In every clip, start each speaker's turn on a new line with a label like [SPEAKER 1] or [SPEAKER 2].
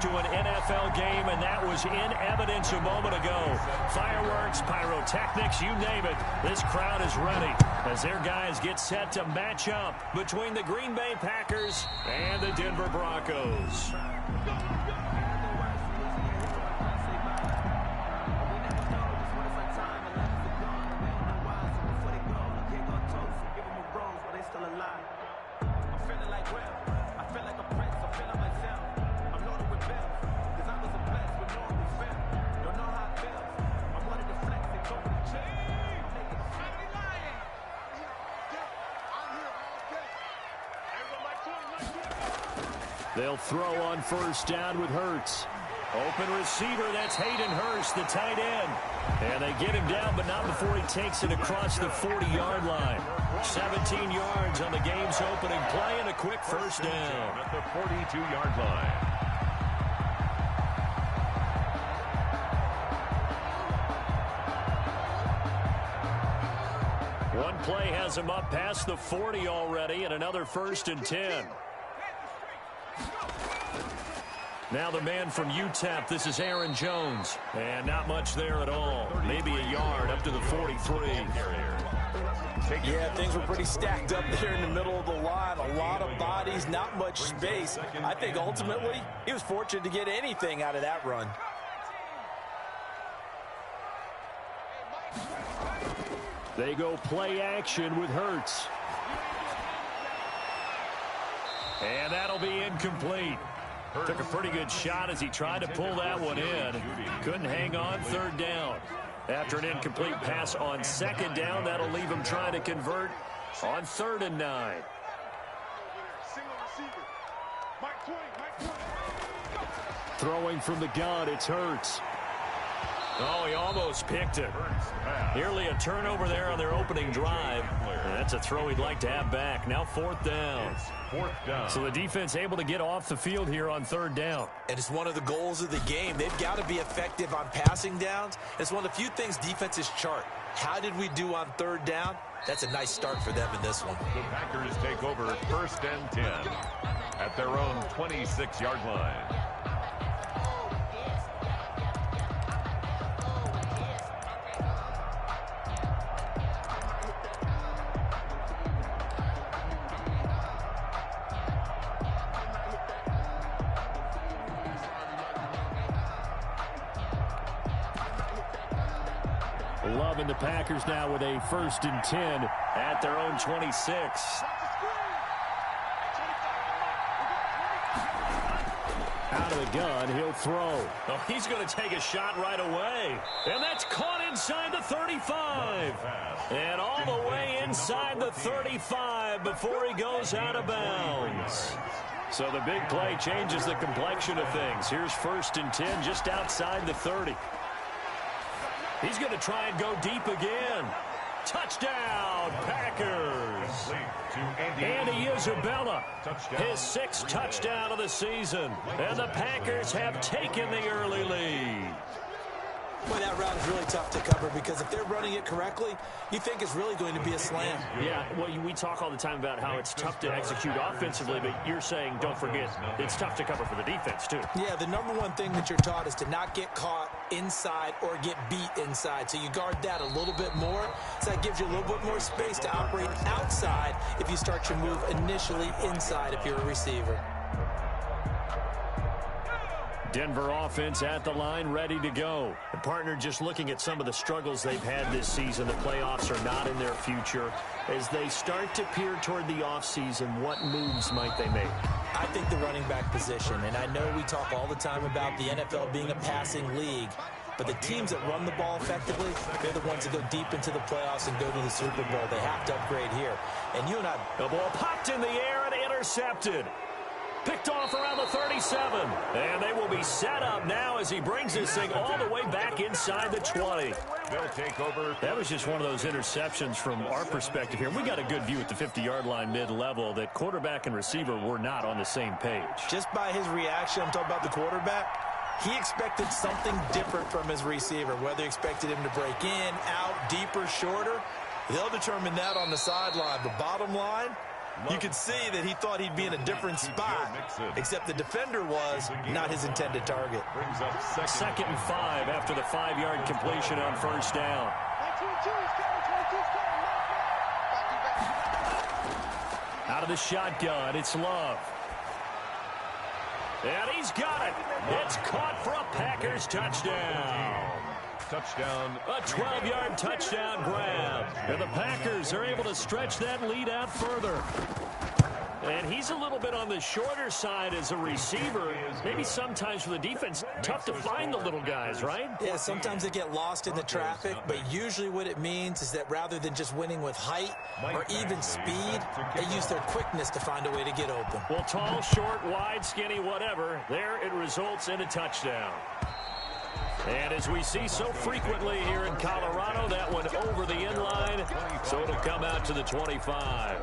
[SPEAKER 1] to an NFL game, and that was in evidence a moment ago. Fireworks, pyrotechnics, you name it. This crowd is ready as their guys get set to match up between the Green Bay Packers and the Denver Broncos. They'll throw on first down with Hurts. Open receiver, that's Hayden Hurst, the tight end. And they get him down, but not before he takes it across the 40-yard line. 17 yards on the game's opening play and a quick first down.
[SPEAKER 2] At the 42-yard line.
[SPEAKER 1] One play has him up past the 40 already, and another 1st and 10. Now the man from UTEP, this is Aaron Jones. And not much there at all. Maybe a yard up to the 43.
[SPEAKER 3] Yeah, things were pretty stacked up there in the middle of the line. A lot of bodies, not much space. I think ultimately he was fortunate to get anything out of that run.
[SPEAKER 1] They go play action with Hurts. And that'll be incomplete. Took a pretty good shot as he tried to pull that one in. Couldn't hang on, 3rd down. After an incomplete pass on 2nd down, that'll leave him trying to convert on 3rd and 9. Throwing from the gun, it's Hurts. Oh, he almost picked it. Nearly a turnover there on their opening drive. And that's a throw he'd like to have back. Now 4th down. So the defense able to get off the field here on 3rd down.
[SPEAKER 3] And it's one of the goals of the game. They've got to be effective on passing downs. It's one of the few things defenses chart. How did we do on 3rd down? That's a nice start for them in this one.
[SPEAKER 2] The Packers take over 1st and 10 at their own 26-yard line.
[SPEAKER 1] Loving the Packers now with a 1st and 10 at their own 26. Out of the gun, he'll throw. Oh, he's going to take a shot right away. And that's caught inside the 35. And all the way inside the 35 before he goes out of bounds. So the big play changes the complexion of things. Here's 1st and 10 just outside the 30. He's going to try and go deep again. Touchdown, Packers. Andy Isabella, his 6th touchdown of the season. And the Packers have taken the early lead.
[SPEAKER 3] Boy, that route is really tough to cover because if they're running it correctly, you think it's really going to be a slam.
[SPEAKER 1] Yeah, well, we talk all the time about how it's tough to execute offensively, but you're saying, don't forget, it's tough to cover for the defense, too.
[SPEAKER 3] Yeah, the number one thing that you're taught is to not get caught inside or get beat inside. So you guard that a little bit more. So that gives you a little bit more space to operate outside if you start your move initially inside if you're a receiver.
[SPEAKER 1] Denver offense at the line, ready to go. The partner just looking at some of the struggles they've had this season. The playoffs are not in their future. As they start to peer toward the offseason, what moves might they make?
[SPEAKER 3] I think the running back position, and I know we talk all the time about the NFL being a passing league, but the teams that run the ball effectively, they're the ones that go deep into the playoffs and go to the Super Bowl. They have to upgrade here. And you and I...
[SPEAKER 1] The ball popped in the air and intercepted. Picked off around the 37. And they will be set up now as he brings this thing all the way back inside the 20.
[SPEAKER 2] They'll take over.
[SPEAKER 1] That was just one of those interceptions from our perspective here. We got a good view at the 50-yard line mid-level that quarterback and receiver were not on the same page.
[SPEAKER 3] Just by his reaction, I'm talking about the quarterback, he expected something different from his receiver, whether he expected him to break in, out, deeper, shorter. They'll determine that on the sideline. But bottom line, You could see that he thought he'd be in a different spot, except the defender was not his intended target.
[SPEAKER 2] Brings up
[SPEAKER 1] Second and 5 after the 5-yard completion on first down. Out of the shotgun, it's Love. And he's got it. It's caught for a Packers touchdown.
[SPEAKER 2] Touchdown.
[SPEAKER 1] A 12-yard touchdown grab. And the Packers are able to stretch that lead out further. And he's a little bit on the shorter side as a receiver. Maybe sometimes for the defense, tough to find the little guys, right?
[SPEAKER 3] Yeah, sometimes they get lost in the traffic, but usually what it means is that rather than just winning with height or even speed, they use their quickness to find a way to get open.
[SPEAKER 1] Well, tall, short, wide, skinny, whatever, there it results in a touchdown. And as we see so frequently here in Colorado, that one over the end line, so it'll come out to the 25.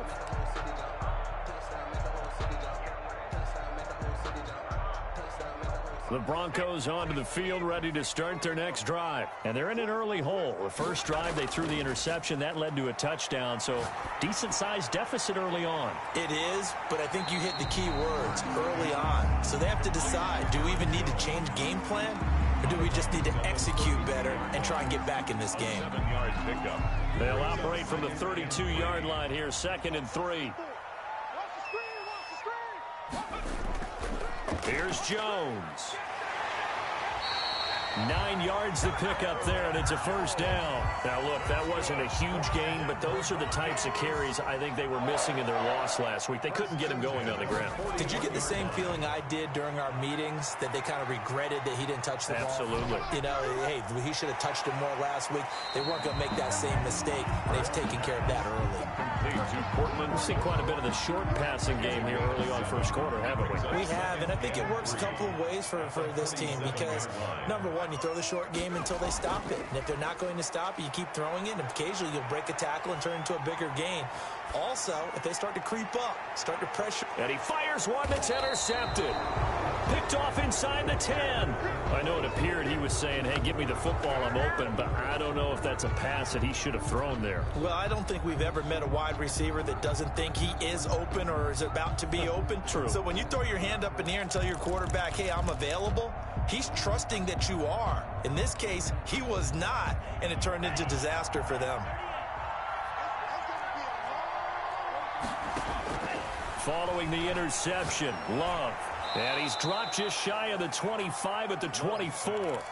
[SPEAKER 1] The Broncos onto the field, ready to start their next drive. And they're in an early hole. The first drive, they threw the interception. That led to a touchdown, so decent-sized deficit early on.
[SPEAKER 3] It is, but I think you hit the key words, early on. So they have to decide, do we even need to change game plan? Or do we just need to execute better and try and get back in this game?
[SPEAKER 2] 7-yard pickup.
[SPEAKER 1] They'll operate from the 32-yard line here, 2nd and 3. Here's Jones. 9 yards to pick up there, and it's a first down. Now, look, that wasn't a huge gain, but those are the types of carries I think they were missing in their loss last week. They couldn't get him going on the ground.
[SPEAKER 3] Did you get the same feeling I did during our meetings, that they kind of regretted that he didn't touch the ball?
[SPEAKER 1] Absolutely.
[SPEAKER 3] You know, hey, he should have touched him more last week. They weren't going to make that same mistake, and they've taken care of that early.
[SPEAKER 2] To Portland.
[SPEAKER 1] We've seen quite a bit of the short passing game here early on first quarter, haven't we?
[SPEAKER 3] We have, and I think it works a couple of ways for this team because, number one, you throw the short game until they stop it. And if they're not going to stop it, you keep throwing it, and occasionally you'll break a tackle and turn into a bigger gain. Also, if they start to creep up, start to pressure.
[SPEAKER 1] And he fires one that's intercepted. Picked off inside the 10. I know it appeared he was saying, hey, give me the football, I'm open, but I don't know if that's a pass that he should have thrown there.
[SPEAKER 3] Well, I don't think we've ever met a wide receiver that doesn't think he is open or is about to be open.
[SPEAKER 1] True.
[SPEAKER 3] So when you throw your hand up in the air and tell your quarterback, hey, I'm available, he's trusting that you are. In this case, he was not, and it turned into disaster for them.
[SPEAKER 1] Following the interception, Love. And he's dropped just shy of the 25 at the 24.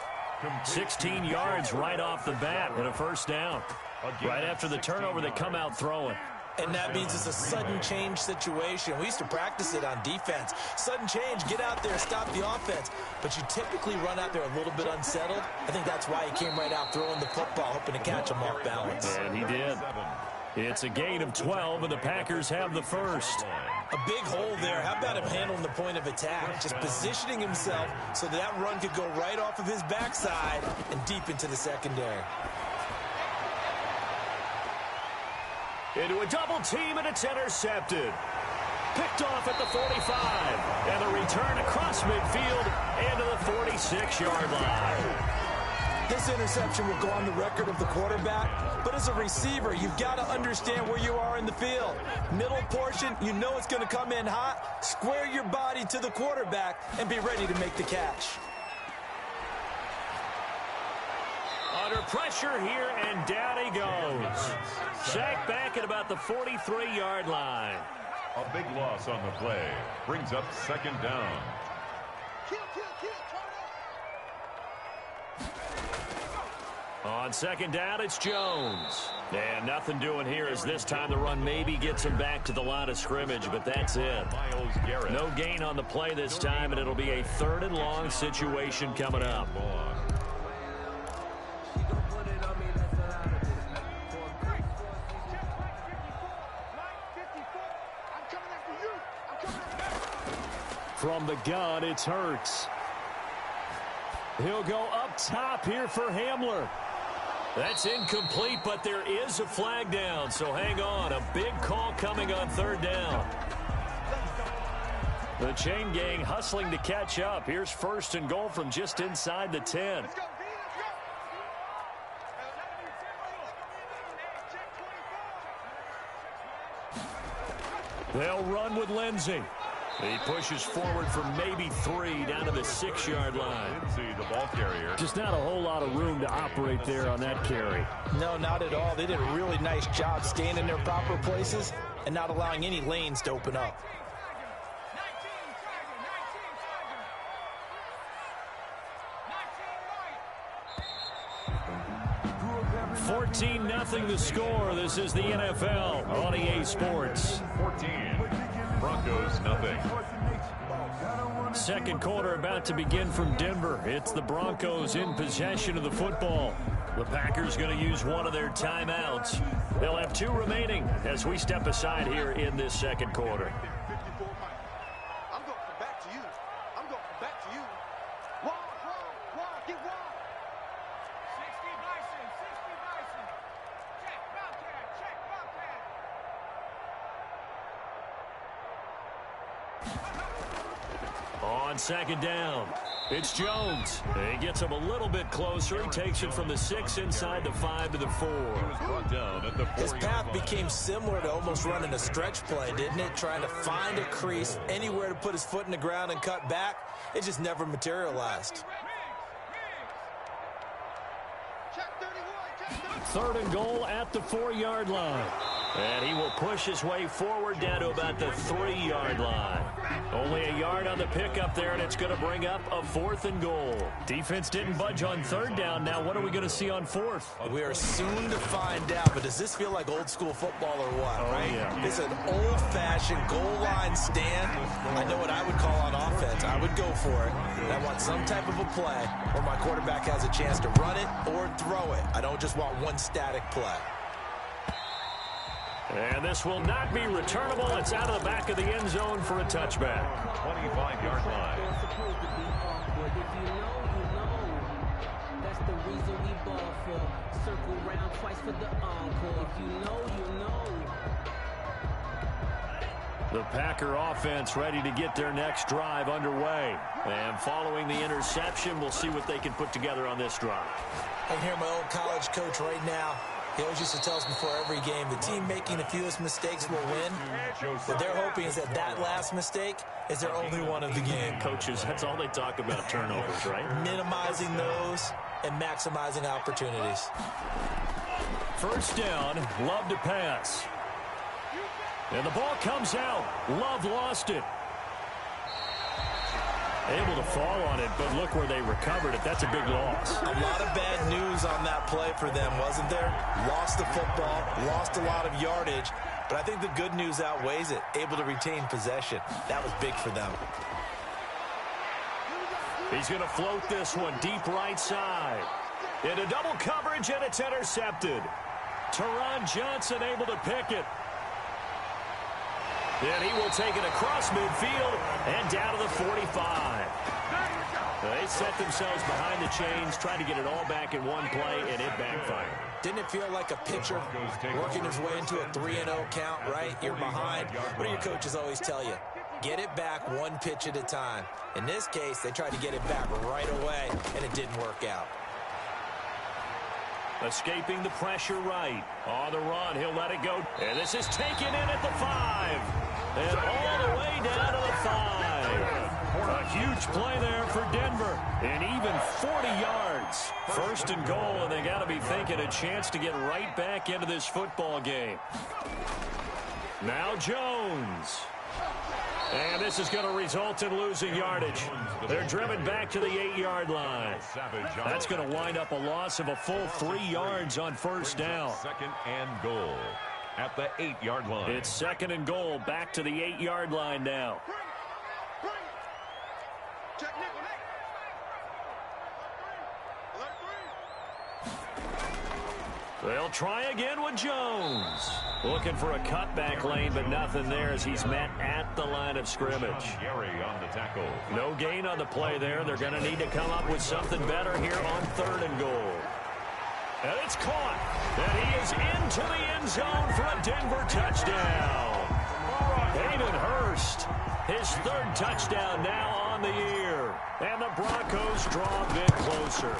[SPEAKER 1] 16 yards right off the bat and a first down. Right after the turnover, they come out throwing.
[SPEAKER 3] And that means it's a sudden change situation. We used to practice it on defense. Sudden change, get out there, stop the offense. But you typically run out there a little bit unsettled. I think that's why he came right out throwing the football, hoping to catch him off balance.
[SPEAKER 1] And he did. It's a gain of 12, and the Packers have the first.
[SPEAKER 3] A big hole there. How about him handling the point of attack? Just positioning himself so that run could go right off of his backside and deep into the secondary.
[SPEAKER 1] Into a double team, and it's intercepted. Picked off at the 45. And a return across midfield into the 46-yard line.
[SPEAKER 3] This interception will go on the record of the quarterback, but as a receiver, you've got to understand where you are in the field. Middle portion, you know it's going to come in hot. Square your body to the quarterback and be ready to make the catch.
[SPEAKER 1] Under pressure here, and down he goes. Sacked back at about the 43-yard line.
[SPEAKER 2] A big loss on the play. Brings up second down.
[SPEAKER 1] On second down, it's Jones. And nothing doing here as this time the run maybe gets him back to the line of scrimmage, but that's it.
[SPEAKER 2] Myles Garrett.
[SPEAKER 1] No gain on the play this time, and it'll be a 3rd and long situation coming up. From the gun, it's Hurts. He'll go up top here for Hamler. That's incomplete, but there is a flag down, so hang on. A big call coming on 3rd down. The chain gang hustling to catch up. Here's 1st and goal from just inside the 10. They'll run with Lindsey. He pushes forward for maybe 3 down to the 6-yard line.
[SPEAKER 2] Lindsey, the ball carrier.
[SPEAKER 1] Just not a whole lot of room to operate there on that carry.
[SPEAKER 3] No, not at all. They did a really nice job staying in their proper places and not allowing any lanes to open up.
[SPEAKER 1] 14-0 the score. This is the NFL on EA Sports.
[SPEAKER 2] 14. Broncos, nothing.
[SPEAKER 1] Second quarter about to begin from Denver. It's the Broncos in possession of the football. The Packers going to use one of their timeouts. They'll have 2 remaining as we step aside here in this second quarter.
[SPEAKER 4] I'm going back to you. I'm going back to you. Wide, get wide. 60 Bison. Check Bobcat.
[SPEAKER 1] On second down, it's Jones. He gets him a little bit closer. He takes it from the 6 inside the 5 to the 4.
[SPEAKER 2] Brought down at the 4-yard
[SPEAKER 3] His path
[SPEAKER 2] line.
[SPEAKER 3] became similar to almost running a stretch play, didn't it? Trying to find a crease, anywhere to put his foot in the ground and cut back. It just never materialized.
[SPEAKER 1] Third and goal at the 4-yard line. And he will push his way forward down to about the 3-yard line. Only a yard on the pickup there, and it's going to bring up a 4th and goal. Defense didn't budge on 3rd down. Now what are we going to see on 4th?
[SPEAKER 3] We are soon to find out, but does this feel like old school football or what, right?
[SPEAKER 1] Yeah.
[SPEAKER 3] It's an old-fashioned goal line stand. I know what I would call on offense. I would go for it. And I want some type of a play where my quarterback has a chance to run it or throw it. I don't just want one static play.
[SPEAKER 1] And this will not be returnable. It's out of the back of the end zone for a touchback.
[SPEAKER 2] 25-yard line.
[SPEAKER 5] That's the reason we ball for. Circle round twice for the encore. If you know, you know.
[SPEAKER 1] The Packer offense ready to get their next drive underway. And following the interception, we'll see what they can put together on this drive.
[SPEAKER 3] I can hear my old college coach right now. He always used to tell us before every game, the team making the fewest mistakes will win. What they're hoping is that that last mistake is their only one of the game.
[SPEAKER 1] Coaches, that's all they talk about, turnovers, right?
[SPEAKER 3] Minimizing those and maximizing opportunities.
[SPEAKER 1] First down, Love to pass. And the ball comes out. Love lost it. Able to fall on it, but look where they recovered it. That's a big loss.
[SPEAKER 3] A lot of bad news on that play for them, wasn't there? Lost the football, lost a lot of yardage, but I think the good news outweighs it. Able to retain possession. That was big for them.
[SPEAKER 1] He's going to float this one deep right side. Into double coverage, and it's intercepted. Teron Johnson able to pick it. And he will take it across midfield and down to the 45. They set themselves behind the chains, trying to get it all back in one play, and it backfired.
[SPEAKER 3] Didn't it feel like a pitcher working his way into a 3-0 count, right? You're behind. What do your coaches always tell you? Get it back one pitch at a time. In this case, they tried to get it back right away, and it didn't work out.
[SPEAKER 1] Escaping the pressure right. On the run, he'll let it go. And this is taken in at the 5. And all the way down to the 5. A huge play there for Denver. And even 40 yards. First and goal, and they got to be thinking a chance to get right back into this football game. Now Jones. And this is going to result in losing yardage. They're driven back to the 8-yard line. That's going to wind up a loss of a full 3 yards on first down.
[SPEAKER 2] Second and goal at the 8-yard line.
[SPEAKER 1] It's second and goal back to the 8-yard line now. They'll try again with Jones. Looking for a cutback lane, but nothing there as he's met at the line of scrimmage.
[SPEAKER 2] Gary on the tackle.
[SPEAKER 1] No gain on the play there. They're going to need to come up with something better here on third and goal. And it's caught. And he is into the end zone for a Denver touchdown. Hayden Hurst, his 3rd touchdown now on the year. And the Broncos draw a bit closer.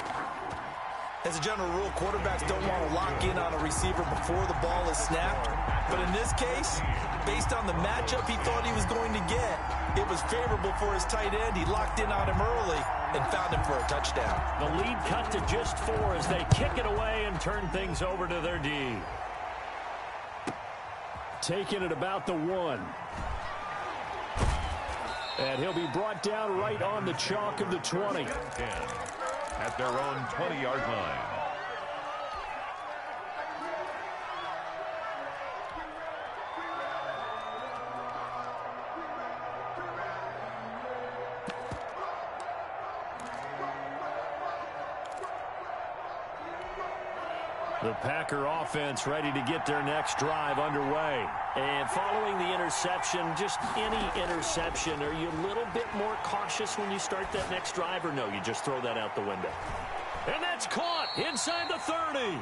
[SPEAKER 3] As a general rule, quarterbacks don't want to lock in on a receiver before the ball is snapped. But in this case, based on the matchup he thought he was going to get, it was favorable for his tight end. He locked in on him early and found him for a touchdown.
[SPEAKER 1] The lead cut to just 4 as they kick it away and turn things over to their D. Taking it about the 1. And he'll be brought down right on the chalk of the 20.
[SPEAKER 2] 10 at their own 20-yard line.
[SPEAKER 1] The Packer offense ready to get their next drive underway. And following the interception, just any interception, are you a little bit more cautious when you start that next drive, or no, you just throw that out the window? And that's caught inside the 30.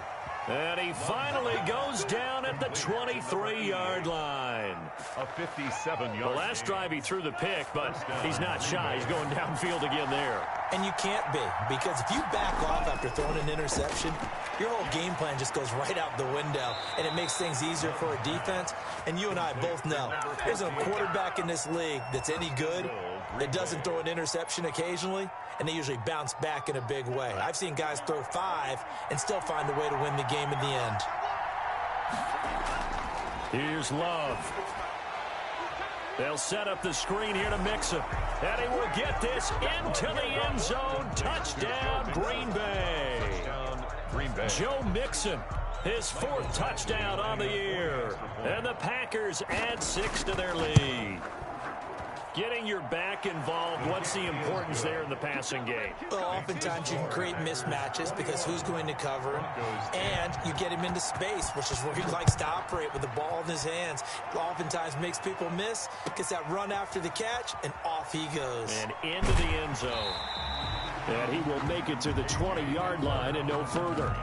[SPEAKER 1] And he finally goes down at the 23-yard line.
[SPEAKER 2] A 57-yard.
[SPEAKER 1] The last drive he threw the pick, but he's not shy. He's going downfield again there.
[SPEAKER 3] And you can't be, because if you back off after throwing an interception, your whole game plan just goes right out the window, and it makes things easier for a defense. And you and I both know there's a quarterback in this league that's any good that doesn't throw an interception occasionally, and they usually bounce back in a big way. I've seen guys throw 5 and still find a way to win the game in the end.
[SPEAKER 1] Here's Love. They'll set up the screen here to Mixon. And he will get this into the end zone. Touchdown, Green Bay. Joe Mixon, his 4th touchdown on the year. And the Packers add 6 to their lead. Getting your back involved, what's the importance there in the passing game?
[SPEAKER 3] Well, oftentimes you can create mismatches because who's going to cover him, and you get him into space, which is where he likes to operate with the ball in his hands. Oftentimes makes people miss, gets that run after the catch, and off he goes.
[SPEAKER 1] And into the end zone. And he will make it to the 20-yard line and no further.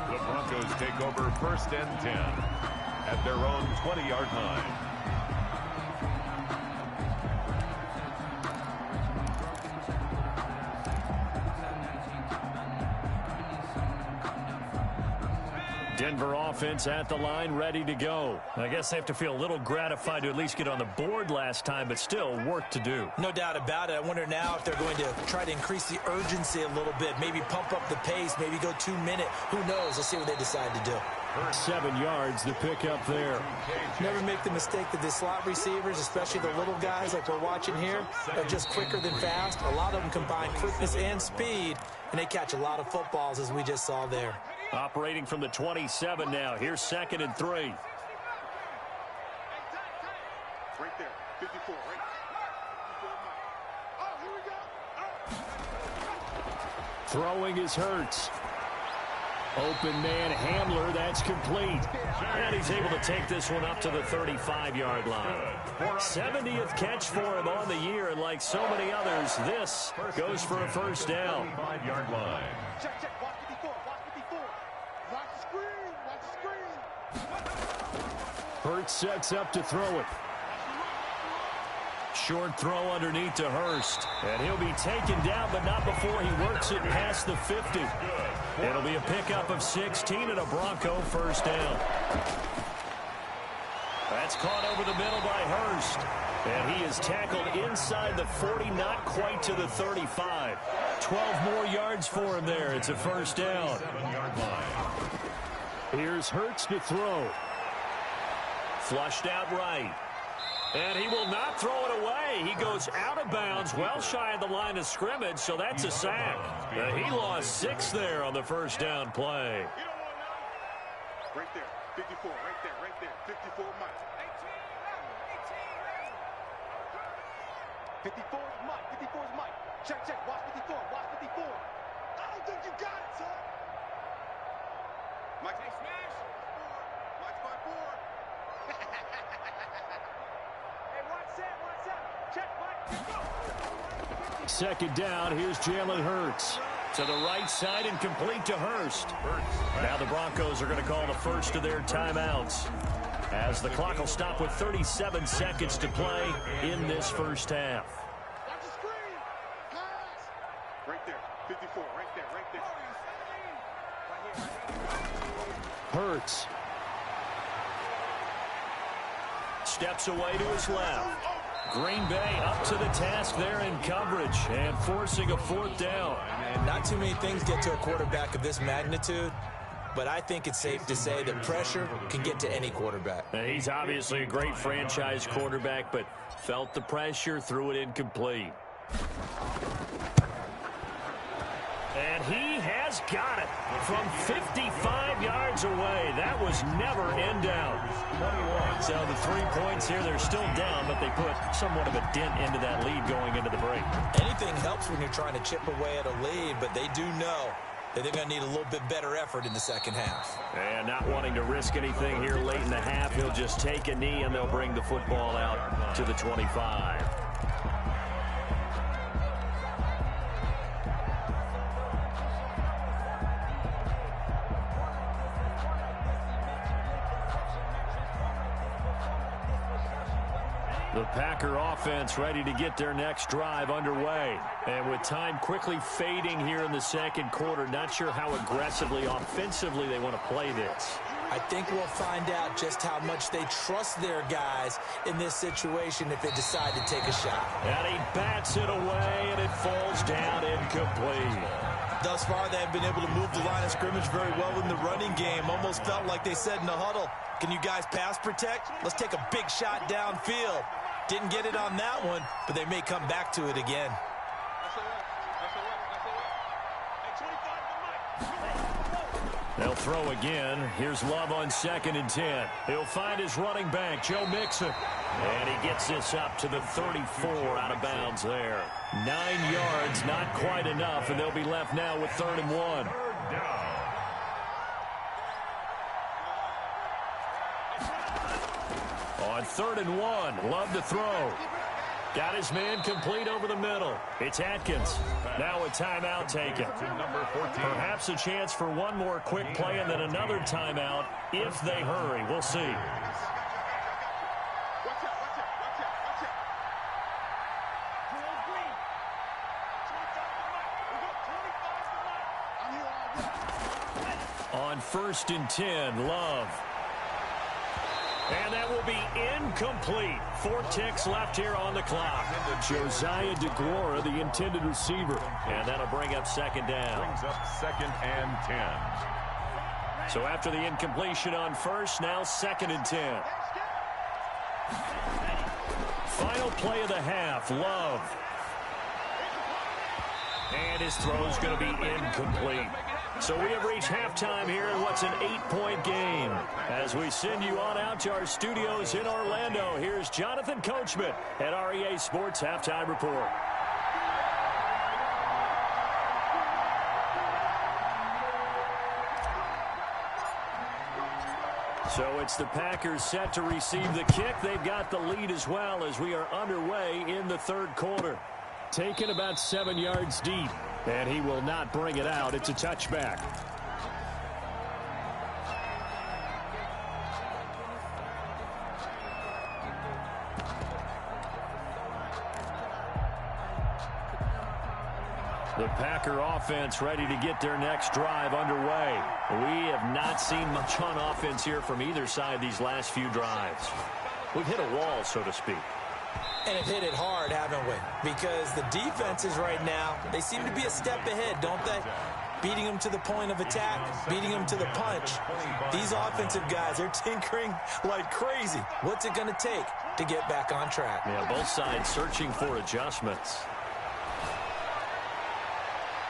[SPEAKER 2] The Broncos take over 1st and 10 at their own 20-yard line.
[SPEAKER 1] Denver offense at the line, ready to go. I guess they have to feel a little gratified to at least get on the board last time, but still work to do.
[SPEAKER 3] No doubt about it. I wonder now if they're going to try to increase the urgency a little bit, maybe pump up the pace, maybe go 2-minute. Who knows? Let's see what they decide to do.
[SPEAKER 1] 7 yards, the pickup there.
[SPEAKER 3] Never make the mistake that the slot receivers, especially the little guys like we're watching here, are just quicker than fast. A lot of them combine quickness and speed, and they catch a lot of footballs, as we just saw there.
[SPEAKER 1] Operating from the 27 now. Here's 2nd and 3.
[SPEAKER 4] Right there, 54, right? 54. Oh, here we go. Oh.
[SPEAKER 1] Throwing is Hurts. Open man Hamler, that's complete. And he's able to take this one up to the 35-yard line. 70th catch for him on the year, and like so many others, this goes for a first down.
[SPEAKER 2] 5-yard line.
[SPEAKER 4] Check, watch 54, watch 54. Watch the screen, watch the screen.
[SPEAKER 1] Hurts sets up to throw it. Short throw underneath to Hurst. And he'll be taken down, but not before he works it past the 50. It'll be a pickup of 16 and a Bronco first down. That's caught over the middle by Hurst. And he is tackled inside the 40, not quite to the 35. 12 more yards for him there. It's a first down.
[SPEAKER 2] 7-yard line.
[SPEAKER 1] Here's Hurts to throw. Flushed out right. And he will not throw it away. He goes out of bounds, well shy of the line of scrimmage, so that's a sack. He lost 6 there on the first down play.
[SPEAKER 4] Right there, 54, right there, 54 Mike. 54 is Mike, 54 is Mike. Check, watch 54, watch 54. I don't think you got it, son. Mike, smash. Mike's by 4. Hey, watch that. Check, Mike, go.
[SPEAKER 1] 2nd down, here's Jalen Hurts. To the right side and complete to Hurst. Now the Broncos are going to call the first of their timeouts, as the clock will stop with 37 seconds to play in this first half.
[SPEAKER 4] Watch the screen. Pass. Right there, 54, right there.
[SPEAKER 1] Hurts. steps away to his left. Green Bay up to the task there in coverage and forcing a 4th down.
[SPEAKER 3] Not too many things get to a quarterback of this magnitude, but I think it's safe to say that pressure can get to any quarterback.
[SPEAKER 1] He's obviously a great franchise quarterback, but felt the pressure, threw it incomplete. And he has got it from 55 yards away. That was never in doubt. So the 3 points here, they're still down, but they put somewhat of a dent into that lead going into the break.
[SPEAKER 3] Anything helps when you're trying to chip away at a lead, but they do know that they're going to need a little bit better effort in the second half.
[SPEAKER 1] And not wanting to risk anything here late in the half, he'll just take a knee and they'll bring the football out to the 25. The Packer offense ready to get their next drive underway. And with time quickly fading here in the second quarter, not sure how aggressively, offensively they want to play this.
[SPEAKER 3] I think we'll find out just how much they trust their guys in this situation if they decide to take a shot.
[SPEAKER 1] And he bats it away, and it falls down incomplete.
[SPEAKER 3] Thus far, they have been able to move the line of scrimmage very well in the running game. Almost felt like they said in the huddle, can you guys pass protect? Let's take a big shot downfield. Didn't get it on that one, but they may come back to it again.
[SPEAKER 1] They'll throw again. Here's Love on 2nd and 10. He'll find his running back, Joe Mixon. And he gets this up to the 34 out of bounds there. 9 yards, not quite enough, and they'll be left now with 3rd and 1. On 3rd and 1, Love to throw. Got his man complete over the middle. It's Atkins. Now a timeout taken. Perhaps a chance for one more quick play and then another timeout if they hurry. We'll see. On 1st and 10, Love. And that will be incomplete. 4 ticks left here on the clock. Josiah DeGuara, the intended receiver. And that'll bring up 2nd down.
[SPEAKER 2] Brings up 2nd and 10.
[SPEAKER 1] So after the incompletion on 1st, now 2nd and 10. Final play of the half, Love. And his throw's going to be incomplete. So we have reached halftime here in what's an 8-point game. As we send you on out to our studios in Orlando, here's Jonathan Coachman at REA Sports Halftime Report. So it's the Packers set to receive the kick. They've got the lead as well as we are underway in the 3rd quarter. Taken about 7 yards deep, and he will not bring it out. It's a touchback. The Packer offense ready to get their next drive underway. We have not seen much on offense here from either side these last few drives. We've hit a wall, so to speak.
[SPEAKER 3] And have hit it hard, haven't we? Because the defenses right now, they seem to be a step ahead, don't they? Beating them to the point of attack, beating them to the punch. These offensive guys, they're tinkering like crazy. What's it going to take to get back on track?
[SPEAKER 1] Yeah, both sides searching for adjustments.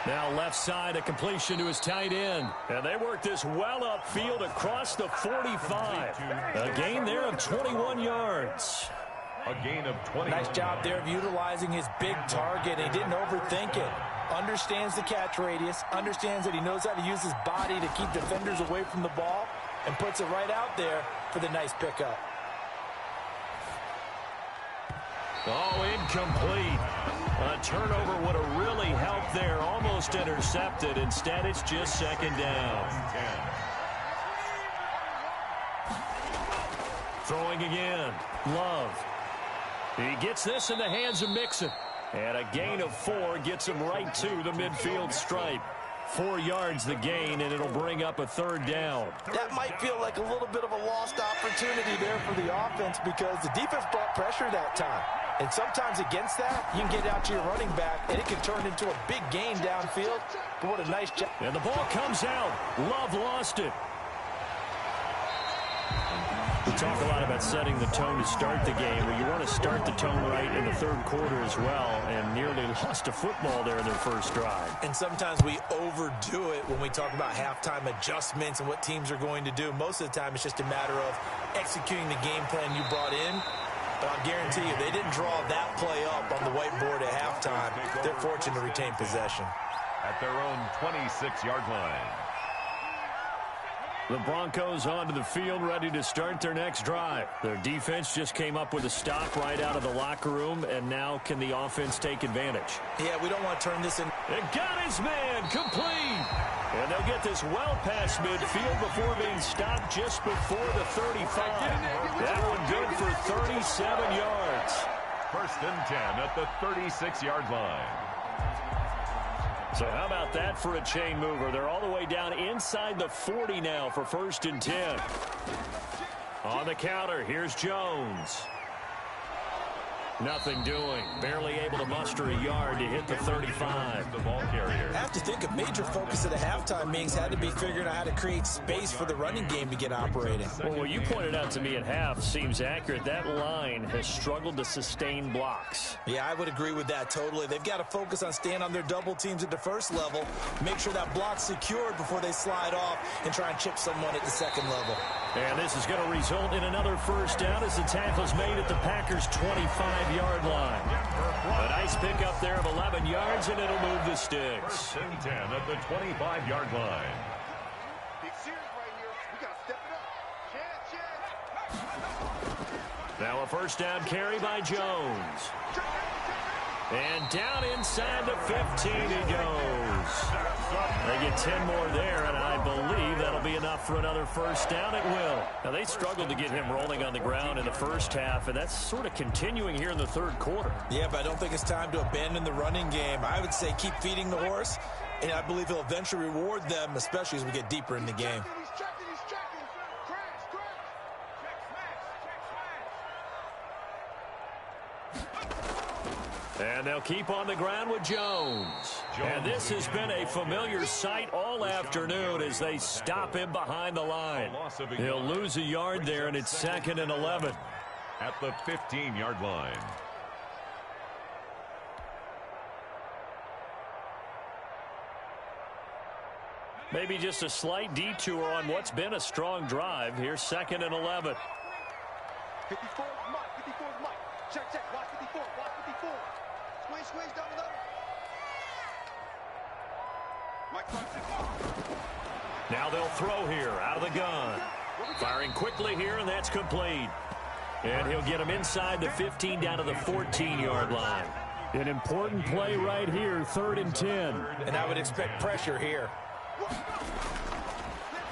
[SPEAKER 1] Now left side, a completion to his tight end. And they work this well upfield across the 45. A gain there of 21 yards.
[SPEAKER 2] A gain of 20.
[SPEAKER 3] Nice job there of utilizing his big target. He didn't overthink it. Understands the catch radius. Understands that he knows how to use his body to keep defenders away from the ball. And puts it right out there for the nice pickup.
[SPEAKER 1] Oh, incomplete. A turnover would have really helped there. Almost intercepted. Instead, it's just 2nd down. Throwing again. Love. He gets this in the hands of Mixon. And a gain of 4 gets him right to the midfield stripe. 4 yards the gain, and it'll bring up a 3rd down.
[SPEAKER 3] That might feel like a little bit of a lost opportunity there for the offense because the defense brought pressure that time. And sometimes against that, you can get out to your running back, and it can turn into a big gain downfield. But what a nice job.
[SPEAKER 1] And the ball comes out. Love lost it. We talk a lot about setting the tone to start the game. Well, you want to start the tone right in the 3rd quarter as well, and nearly lost a football there in their first drive.
[SPEAKER 3] And sometimes we overdo it when we talk about halftime adjustments and what teams are going to do. Most of the time, it's just a matter of executing the game plan you brought in. But I'll guarantee you, they didn't draw that play up on the whiteboard at halftime. They're fortunate to retain possession.
[SPEAKER 2] At their own 26-yard line.
[SPEAKER 1] The Broncos onto the field, ready to start their next drive. Their defense just came up with a stop right out of the locker room, and now can the offense take advantage?
[SPEAKER 3] Yeah, we don't want to turn this in.
[SPEAKER 1] It got his man, complete. And they'll get this well past midfield before being stopped just before the 35. That one good for 37 yards.
[SPEAKER 2] 1st and 10 at the 36-yard line.
[SPEAKER 1] So how about that for a chain mover? They're all the way down inside the 40 now for 1st and 10. On the counter, here's Jones. Nothing doing. Barely able to muster a yard to hit the 35.
[SPEAKER 2] The ball carrier.
[SPEAKER 3] I have to think a major focus of the halftime meetings had to be figuring out how to create space for the running game to get operating.
[SPEAKER 1] Well, what you pointed out to me at half seems accurate. That line has struggled to sustain blocks.
[SPEAKER 3] Yeah, I would agree with that totally. They've got to focus on staying on their double teams at the 1st level, make sure that block's secured before they slide off and try and chip someone at the 2nd level.
[SPEAKER 1] And this is going to result in another 1st down as the tackle's made at the Packers' 25-yard line. A nice pickup there of 11 yards, and it'll move the sticks.
[SPEAKER 2] 1st and 10 at the 25-yard line.
[SPEAKER 4] Big series right here. We got to step it up. Chance.
[SPEAKER 1] Now a 1st down carry by Jones. And down inside the 15 he goes. They get 10 more there, and I believe that'll be enough for another 1st down. It will. Now, they struggled to get him rolling on the ground in the 1st half, and that's sort of continuing here in the 3rd quarter.
[SPEAKER 3] Yeah, but I don't think it's time to abandon the running game. I would say keep feeding the horse, and I believe he'll eventually reward them, especially as we get deeper in the game.
[SPEAKER 4] He's checking. Crash.
[SPEAKER 1] And they'll keep on the ground with Jones. And this has been a familiar sight all afternoon as they stop him behind the line. He'll lose a yard there, and it's 2nd and 11.
[SPEAKER 2] At the 15-yard line.
[SPEAKER 1] Maybe just a slight detour on what's been a strong drive. Here's 2nd and 11.
[SPEAKER 4] 54 is Mike. 54 is Mike. Check. Watch 54. Watch 54. Squeeze down the middle. Mike.
[SPEAKER 1] Now they'll throw here out of the gun. Firing quickly here, and that's complete. And he'll get him inside the 15 down to the 14-yard line. An important play right here, 3rd and 10.
[SPEAKER 3] And I would expect pressure here.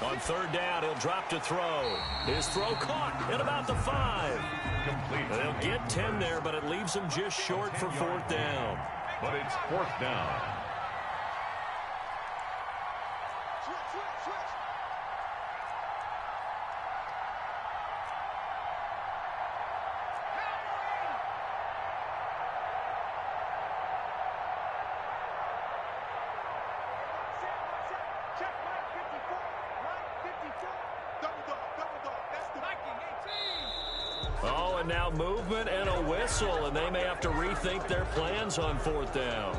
[SPEAKER 1] On 3rd down, he'll drop to throw. His throw caught at about the 5.
[SPEAKER 2] Complete.
[SPEAKER 1] They'll get 10 there, but it leaves them just short for 4th down.
[SPEAKER 2] But it's 4th down.
[SPEAKER 4] Switch. Check Mike 54. Mike 54. Double dog. That's the Viking 18.
[SPEAKER 1] Oh, and now movement and a whistle, and they may have to rethink their plans on 4th down.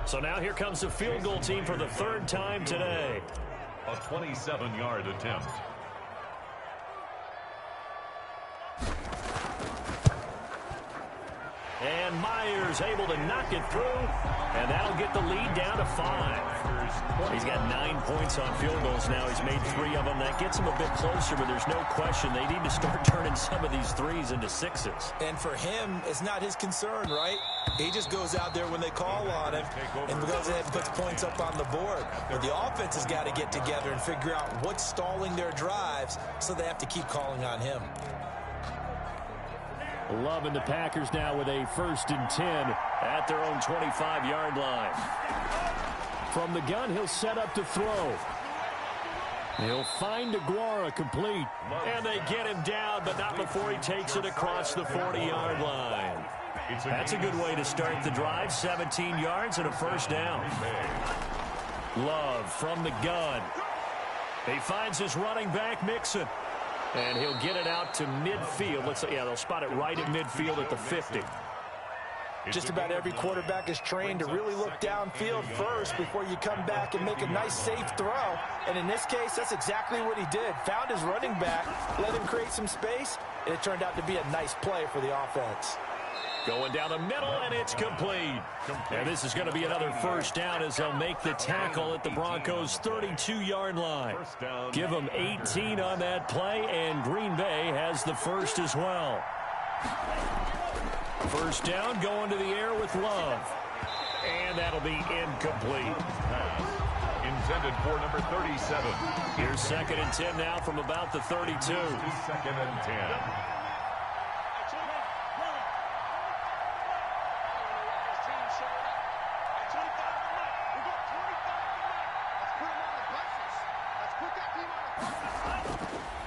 [SPEAKER 1] So now here comes the field goal team for the 3rd time today.
[SPEAKER 2] A 27-yard attempt.
[SPEAKER 1] And Myers able to knock it through, and that'll get the lead down to 5. He's got 9 points on field goals now. He's made 3 of them. That gets him a bit closer, but there's no question they need to start turning some of these 3s into 6s.
[SPEAKER 3] And for him, it's not his concern, right? He just goes out there when they call on him and goes ahead and puts points up on the board. But the offense has got to get together and figure out what's stalling their drives, so they have to keep calling on him.
[SPEAKER 1] Love and the Packers now with a 1st and 10 at their own 25-yard line. From the gun, he'll set up to throw. He'll find Aguara complete. And they get him down, but not before he takes it across the 40-yard line. That's a good way to start the drive. 17 yards and a 1st down. Love from the gun. He finds his running back, Mixon. And he'll get it out to midfield. They'll spot it right at midfield at the 50.
[SPEAKER 3] Just about every quarterback is trained to really look downfield first before you come back and make a nice, safe throw. And in this case, that's exactly what he did. Found his running back, let him create some space, and it turned out to be a nice play for the offense.
[SPEAKER 1] Going down the middle, and it's complete. And this is going to be another 1st down as they'll make the tackle at the Broncos' 32-yard line. Give them 18 on that play, and Green Bay has the 1st as well. 1st down, going to the air with Love. And that'll be incomplete.
[SPEAKER 2] Intended for number 37.
[SPEAKER 1] Here's 2nd and 10 now from about the 32.
[SPEAKER 2] 2nd and 10.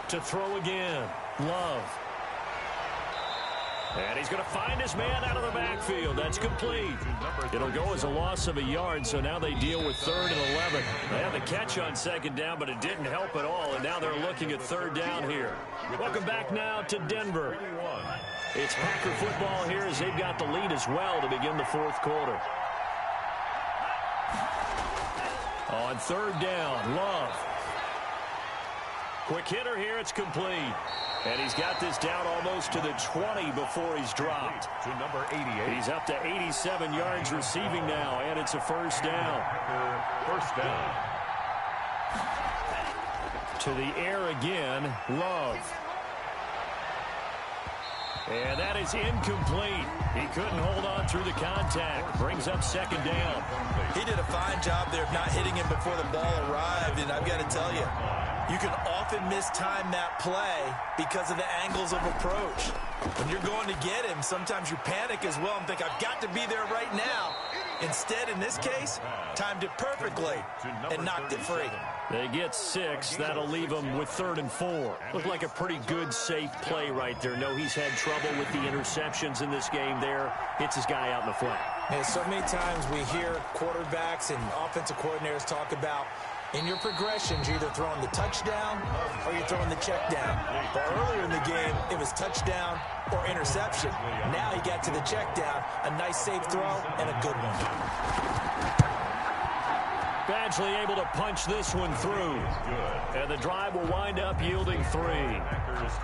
[SPEAKER 1] To throw again. Love. And he's going to find his man out of the backfield. That's complete. It'll go as a loss of a yard, so now they deal with 3rd and 11. They had the catch on 2nd down, but it didn't help at all, and now they're looking at 3rd down here. Welcome back now to Denver. It's Packer football here as they've got the lead as well to begin the 4th quarter. On 3rd down, Love. Quick hitter here, it's complete. And he's got this down almost to the 20 before he's dropped.
[SPEAKER 2] To number 88.
[SPEAKER 1] He's up to 87 yards receiving now, and it's a 1st down.
[SPEAKER 2] 1st down.
[SPEAKER 1] To the air again, Love. And that is incomplete. He couldn't hold on through the contact. Brings up 2nd down.
[SPEAKER 3] He did a fine job there of not hitting him before the ball arrived, and I've got to tell you, you can often mistime that play because of the angles of approach. When you're going to get him, sometimes you panic as well and think, I've got to be there right now. Instead, in this case, timed it perfectly and knocked it free.
[SPEAKER 1] They get 6. That'll leave them with 3rd and 4. Looked like a pretty good, safe play right there. No, he's had trouble with the interceptions in this game there. Hits his guy out in the flat.
[SPEAKER 3] And so many times we hear quarterbacks and offensive coordinators talk about in your progressions, you're either throwing the touchdown or you're throwing the check down. But earlier in the game, it was touchdown or interception. Now he got to the check down, a nice safe throw, and a good one.
[SPEAKER 1] Badgley able to punch this one through. And the drive will wind up yielding 3.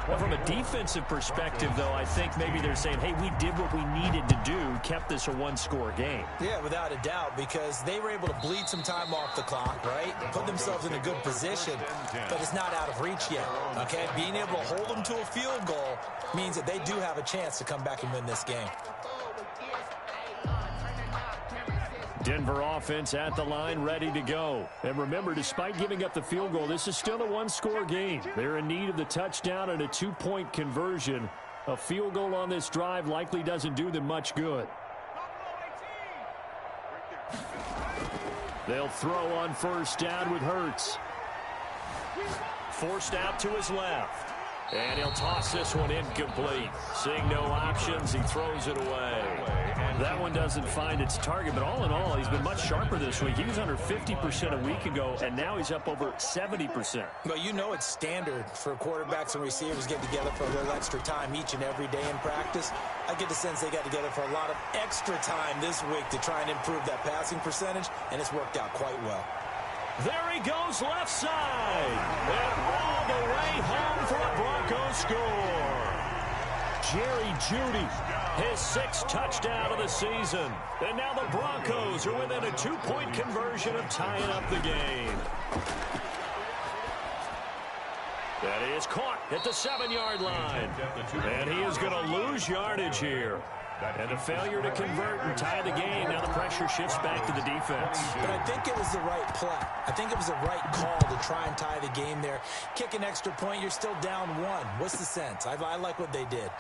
[SPEAKER 1] Well, from a defensive perspective, though, I think maybe they're saying, hey, we did what we needed to do, kept this a 1-score game.
[SPEAKER 3] Yeah, without a doubt, because they were able to bleed some time off the clock, right? Put themselves in a good position, but it's not out of reach yet, okay? Being able to hold them to a field goal means that they do have a chance to come back and win this game.
[SPEAKER 1] Denver offense at the line, ready to go. And remember, despite giving up the field goal, this is still a 1-score game. They're in need of the touchdown and a 2-point conversion. A field goal on this drive likely doesn't do them much good. They'll throw on 1st down with Hurts. Forced out to his left. And he'll toss this one incomplete. Seeing no options, he throws it away. That one doesn't find its target, but all in all, he's been much sharper this week. He was under 50% a week ago, and now he's up over 70%.
[SPEAKER 3] Well, you know it's standard for quarterbacks and receivers get together for a little extra time each and every day in practice. I get the sense they got together for a lot of extra time this week to try and improve that passing percentage, and it's worked out quite well.
[SPEAKER 1] There he goes left side. And all the way home for a Broncos score. Jerry Jeudy, his 6th touchdown of the season. And now the Broncos are within a 2-point conversion of tying up the game. That is caught at the 7-yard line. And he is going to lose yardage here. And a failure to convert and tie the game. Now the pressure shifts back to the defense.
[SPEAKER 3] But I think it was the right play. I think it was the right call to try and tie the game there. Kick an extra point, you're still down 1. What's the sense? I like what they did.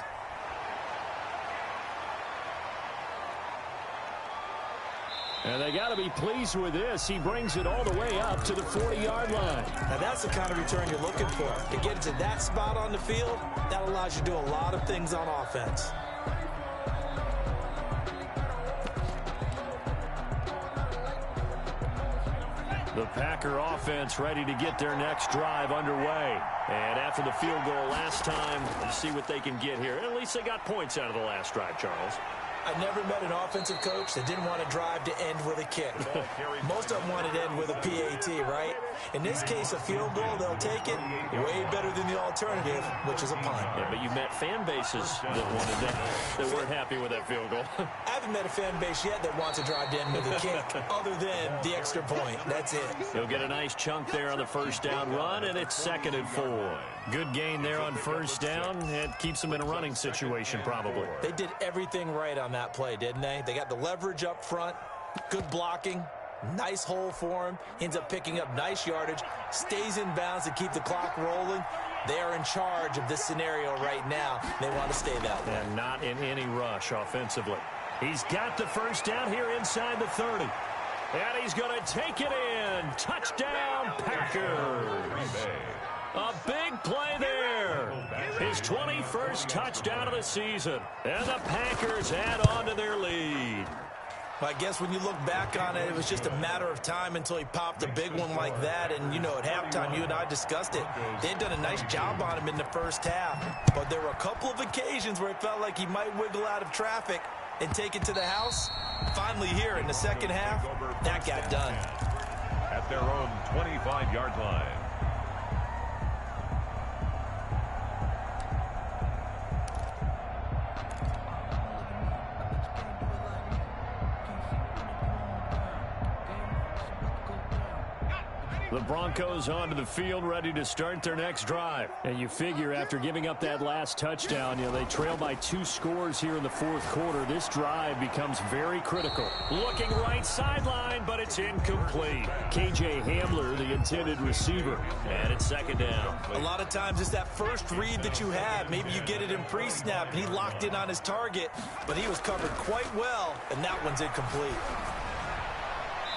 [SPEAKER 1] And they got to be pleased with this. He brings it all the way up to the 40-yard line.
[SPEAKER 3] Now that's the kind of return you're looking for. To get into that spot on the field, that allows you to do a lot of things on offense.
[SPEAKER 1] The Packer offense ready to get their next drive underway. And after the field goal last time, let's see what they can get here. At least they got points out of the last drive, Charles.
[SPEAKER 3] I've never met an offensive coach that didn't want to drive to end with a kick. Most of them wanted to end with a PAT, right? In this case, a field goal, they'll take it way better than the alternative, which is a punt.
[SPEAKER 1] Yeah, but you met fan bases that wanted that, that weren't happy with that field goal.
[SPEAKER 3] I haven't met a fan base yet that wants to drive to end with a kick, other than the extra point. That's it.
[SPEAKER 1] He'll get a nice chunk there on the first down run, and it's 2nd and 4. Good gain there on first down. It keeps them in a running situation, probably.
[SPEAKER 3] They did everything right on that play, didn't they? They got the leverage up front, good blocking, nice hole for him, ends up picking up nice yardage, stays in bounds to keep the clock rolling. They are in charge of this scenario right now. They want to stay that way.
[SPEAKER 1] And not in any rush offensively. He's got the first down here inside the 30. And he's going to take it in. Touchdown, Packers. A big play there. His 21st touchdown of the season. And the Packers add on to their lead.
[SPEAKER 3] Well, I guess when you look back on it, it was just a matter of time until he popped a big one like that. And, you know, at halftime, you and I discussed it. They'd done a nice job on him in the first half. But there were a couple of occasions where it felt like he might wiggle out of traffic and take it to the house. Finally here in the second half, that got done.
[SPEAKER 2] At their own 25-yard line.
[SPEAKER 1] The Broncos onto the field, ready to start their next drive. And you figure after giving up that last touchdown, you know, they trail by 2 scores here in the 4th quarter. This drive becomes very critical. Looking right sideline, but it's incomplete. KJ Hamler, the intended receiver. And it's 2nd down.
[SPEAKER 3] A lot of times it's that first read that you have. Maybe you get it in pre-snap, and he locked in on his target, but he was covered quite well, and that one's incomplete.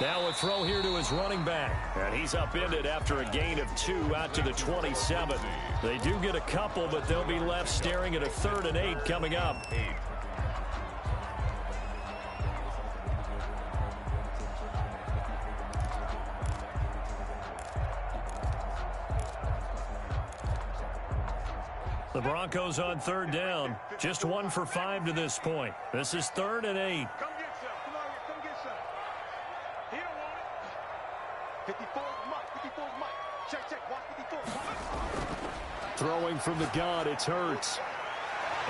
[SPEAKER 1] Now a throw here to his running back. And he's upended after a gain of 2 out to the 27. They do get a couple, but they'll be left staring at a 3rd and 8 coming up. The Broncos on 3rd down. Just 1 for 5 to this point. This is 3rd and 8.
[SPEAKER 4] Come get some. Come on here. Come get some. He don't want it. 54 is Mike. 54 is Mike. Check, check. Watch 54.
[SPEAKER 1] Throwing from the gun, it's Hurts.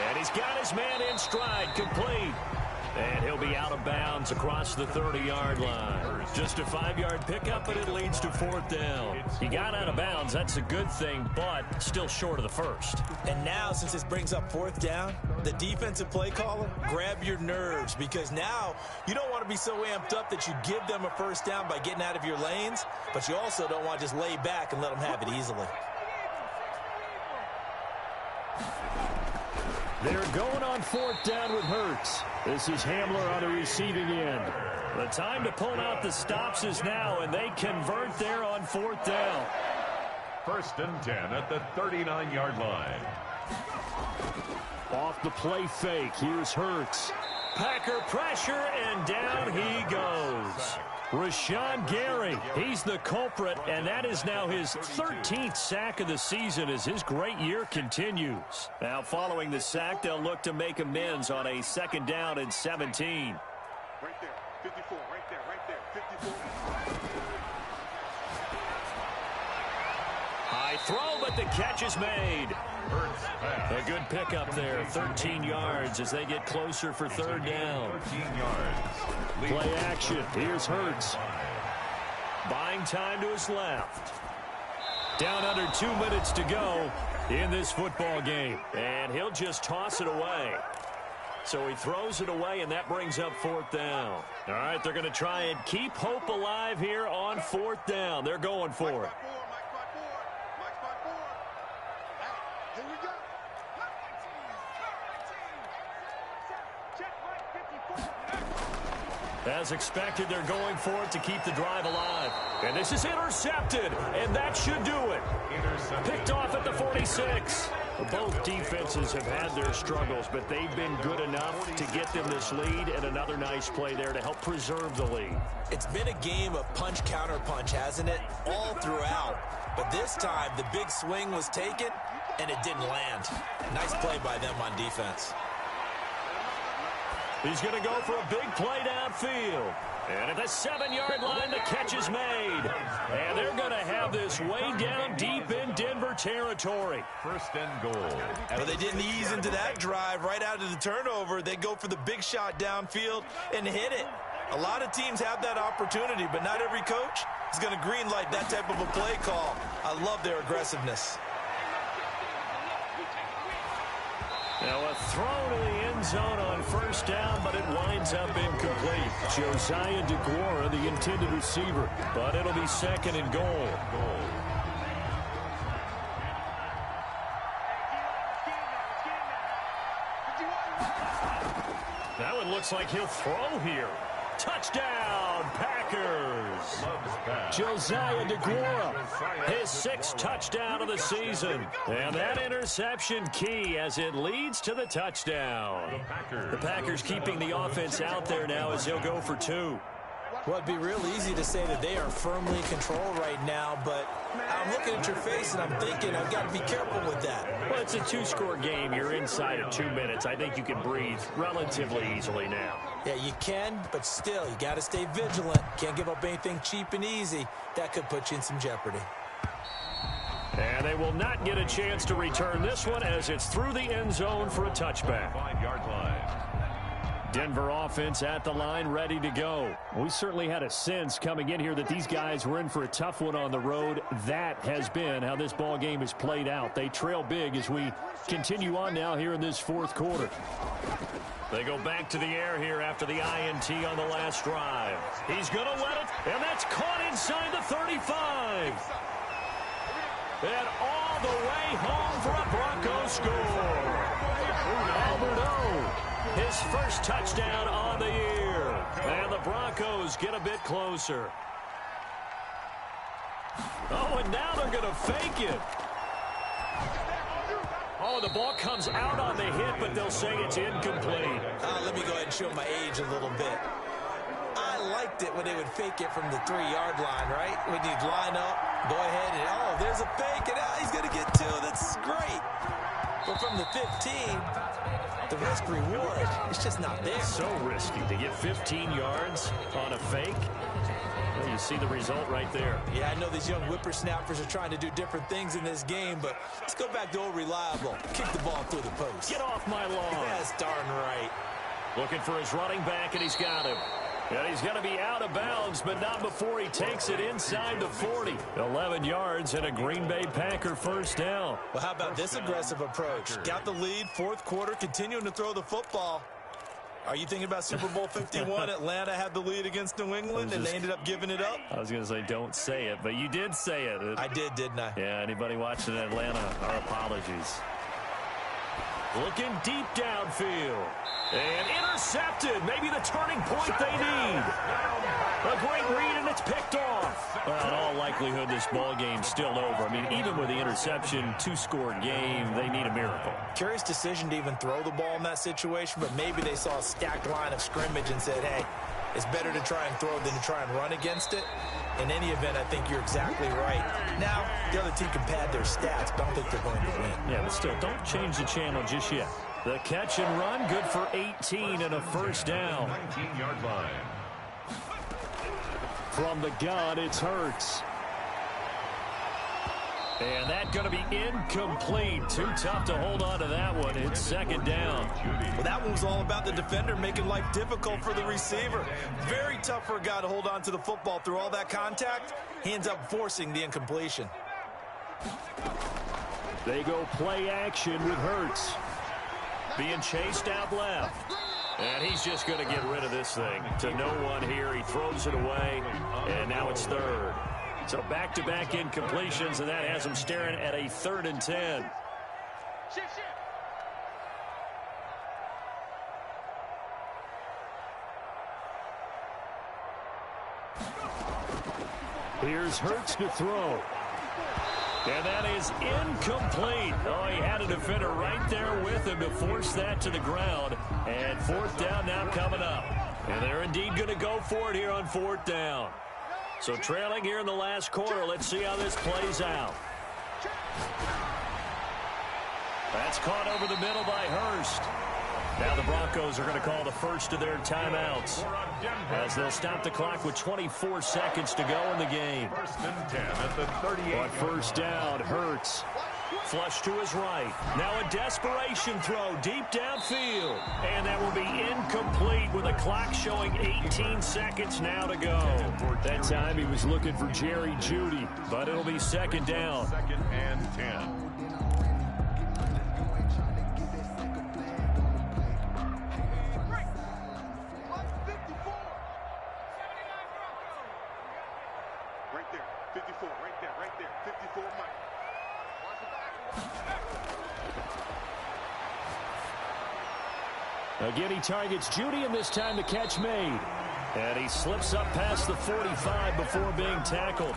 [SPEAKER 1] And he's got his man in stride, complete. And he'll be out of bounds across the 30-yard line. Just a 5-yard pickup, but it leads to 4th down. He got out of bounds. That's a good thing, but still short of the first.
[SPEAKER 3] And now, since this brings up 4th down, the defensive play caller, grab your nerves, because now you don't want to be so amped up that you give them a first down by getting out of your lanes, but you also don't want to just lay back and let them have it easily.
[SPEAKER 1] They're going on 4th down with Hurts. This is Hamler on the receiving end. The time to pull out the stops is now, and they convert there on 4th down.
[SPEAKER 2] 1st and 10 at the 39-yard line.
[SPEAKER 1] Off the play fake, here's Hurts. Packer pressure, and down he goes. Rashawn Gary, he's the culprit, and that is now his 13th sack of the season as his great year continues. Now following the sack, they'll look to make amends on a 2nd down and 17.
[SPEAKER 4] Right there. 54. Right there. Right there. 54.
[SPEAKER 1] High throw, but the catch is made. A good pickup there, 13 yards as they get closer for 3rd down.
[SPEAKER 2] 13 yards.
[SPEAKER 1] Play action. Here's Hurts. Buying time to his left. Down under 2 minutes to go in this football game. And he'll just toss it away. So he throws it away, and that brings up 4th down. All right, they're going to try and keep hope alive here on 4th down. They're going for it.
[SPEAKER 4] Here we go.
[SPEAKER 1] As expected, they're going for it to keep the drive alive. And this is intercepted, and that should do it. Picked off at the 46. Both defenses have had their struggles, but they've been good enough to get them this lead, and another nice play there to help preserve the lead.
[SPEAKER 3] It's been a game of punch-counter-punch, hasn't it? All throughout. But this time, the big swing was taken, and it didn't land. Nice play by them on defense.
[SPEAKER 1] He's going to go for a big play downfield. And at the 7-yard line, the catch is made. And they're going to have this way down deep in Denver territory.
[SPEAKER 2] First and goal.
[SPEAKER 3] But they didn't ease into that drive right out of the turnover. They go for the big shot downfield and hit it. A lot of teams have that opportunity, but not every coach is going to greenlight that type of a play call. I love their aggressiveness.
[SPEAKER 1] Now a throw to the end zone on first down, but it winds up incomplete. Josiah DeGuara, the intended receiver, but it'll be second and goal. That one looks like he'll throw here. Touchdown, Packers. Josiah DeGuara, his 6th touchdown of the season. And that interception key as it leads to the touchdown. The Packers keeping the offense out there now as they'll go for 2.
[SPEAKER 3] Well, it'd be real easy to say that they are firmly in control right now, but I'm looking at your face and I'm thinking I've got to be careful with that.
[SPEAKER 1] Well, it's a 2-score game. You're inside of 2 minutes. I think you can breathe relatively easily now.
[SPEAKER 3] Yeah, you can, but still, you got to stay vigilant. Can't give up anything cheap and easy. That could put you in some jeopardy.
[SPEAKER 1] And they will not get a chance to return this one as it's through the end zone for a touchback.
[SPEAKER 2] 5-yard line.
[SPEAKER 1] Denver offense at the line, ready to go. We certainly had a sense coming in here that these guys were in for a tough one on the road. That has been how this ball game has played out. They trail big as we continue on now here in this 4th quarter. They go back to the air here after the INT on the last drive. He's going to let it, and that's caught inside the 35. And all the way home for a Broncos score. Alberto, his first touchdown on the year. And the Broncos get a bit closer. Oh, and now they're going to fake it. Oh, the ball comes out on the hit, but they'll say it's incomplete.
[SPEAKER 3] Let me go ahead and show my age a little bit. I liked it when they would fake it from the 3-yard line, right? When you'd line up, go ahead, and oh, there's a fake, and he's going to get 2. That's great. But from the 15, the risk reward, it's just not there.
[SPEAKER 1] So risky to get 15 yards on a fake. Well, you see the result right there.
[SPEAKER 3] Yeah, I know these young whippersnappers are trying to do different things in this game, but let's go back to old reliable. Kick the ball through the post.
[SPEAKER 1] Get off my lawn.
[SPEAKER 3] That's darn right.
[SPEAKER 1] Looking for his running back, and he's got him. And he's going to be out of bounds, but not before he takes it inside the 40. 11 yards and a Green Bay Packer first down.
[SPEAKER 3] Well, how about this aggressive approach? Got the lead, 4th quarter, continuing to throw the football. Are you thinking about Super Bowl 51? Atlanta had the lead against New England, and they ended up giving it up?
[SPEAKER 1] I was going to say don't say it, but you did say it.
[SPEAKER 3] I did, didn't I?
[SPEAKER 1] Yeah, anybody watching Atlanta, our apologies. Looking deep downfield. And intercepted. Maybe the turning point they need. A great read, and it's picked off. Well, in all likelihood, this ball game's still over. I mean, even with the interception, 2-score game, they need a miracle.
[SPEAKER 3] Curious decision to even throw the ball in that situation, but maybe they saw a stacked line of scrimmage and said, hey, it's better to try and throw than to try and run against it. In any event, I think you're exactly right. Now, the other team can pad their stats, but I don't think they're going to win.
[SPEAKER 1] Yeah, but still, don't change the channel just yet. The catch and run, good for 18 and a first down.
[SPEAKER 2] 19-yard line.
[SPEAKER 1] From the gun, it's Hurts. And that's going to be incomplete. Too tough to hold on to that one. It's second down.
[SPEAKER 3] Well, that one was all about the defender making life difficult for the receiver. Very tough for a guy to hold on to the football through all that contact. He ends up forcing the incompletion.
[SPEAKER 1] They go play action with Hurts. Being chased out left. And he's just going to get rid of this thing. To no one here. He throws it away. And now it's third. So back-to-back incompletions, and that has him staring at a 3rd and 10. Here's Hurts to throw. And that is incomplete. Oh, he had a defender right there with him to force that to the ground. And fourth down now coming up. And they're indeed going to go for it here on fourth down. So trailing here in the last quarter. Let's see how this plays out. That's caught over the middle by Hurst. Now the Broncos are going to call the first of their timeouts as they'll stop the clock with 24 seconds to go in the game.
[SPEAKER 2] First and 10 at the 38.
[SPEAKER 1] On first down, Hurts. Flush to his right. Now a desperation throw deep downfield. And that will be incomplete with the clock showing 18 seconds now to go. That time he was looking for Jerry Jeudy, but it'll be second down.
[SPEAKER 2] Second and 10.
[SPEAKER 1] Again, he targets Jeudy, and this time the catch made. And he slips up past the 45 before being tackled.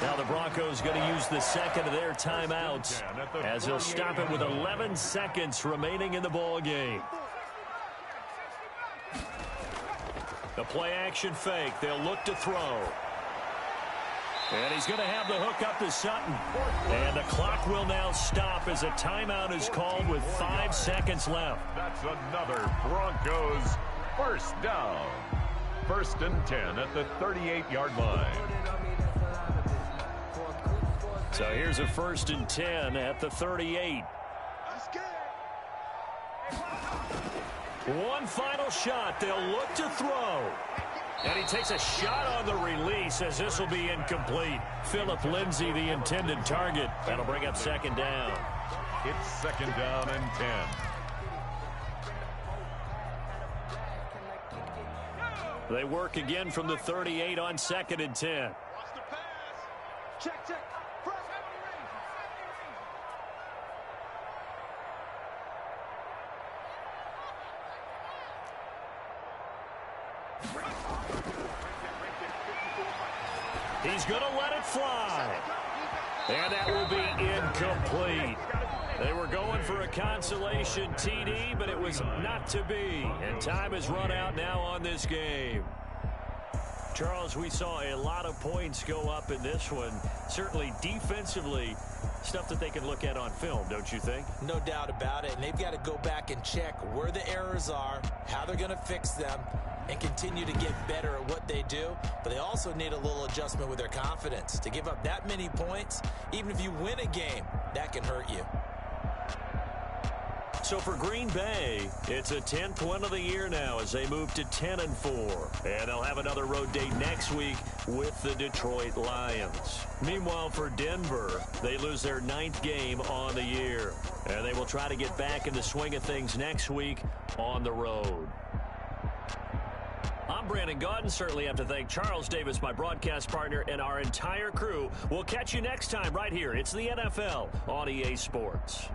[SPEAKER 1] Now the Broncos going to use the second of their timeouts as they'll stop it with 11 seconds remaining in the ball game. The play action fake. They'll look to throw. And he's going to have the hook up to Sutton. And the clock will now stop as a timeout is called with 5 seconds left.
[SPEAKER 2] That's another Broncos first down. First and 10 at the 38-yard line.
[SPEAKER 1] So here's a first and 10 at the 38. One final shot. They'll look to throw. And he takes a shot on the release as this will be incomplete. Phillip Lindsay, the intended target. That'll bring up second down.
[SPEAKER 2] It's second down and 10.
[SPEAKER 1] They work again from the 38 on second and 10.
[SPEAKER 4] Watch the pass. Check, check. Press.
[SPEAKER 1] He's going to let it fly. And that will be incomplete. They were going for a consolation TD, but it was not to be. And time has run out now on this game. Charles, we saw a lot of points go up in this one. Certainly defensively, stuff that they can look at on film, don't you think?
[SPEAKER 3] No doubt about it. And they've got to go back and check where the errors are, how they're going to fix them, and continue to get better at what they do. But they also need a little adjustment with their confidence. To give up that many points, even if you win a game, that can hurt you.
[SPEAKER 1] So for Green Bay, it's a 10th win of the year now as they move to 10-4. And they'll have another road date next week with the Detroit Lions. Meanwhile, for Denver, they lose their 9th game on the year. And they will try to get back in the swing of things next week on the road. I'm Brandon Gaudin. Certainly have to thank Charles Davis, my broadcast partner, and our entire crew. We'll catch you next time right here. It's the NFL on EA Sports.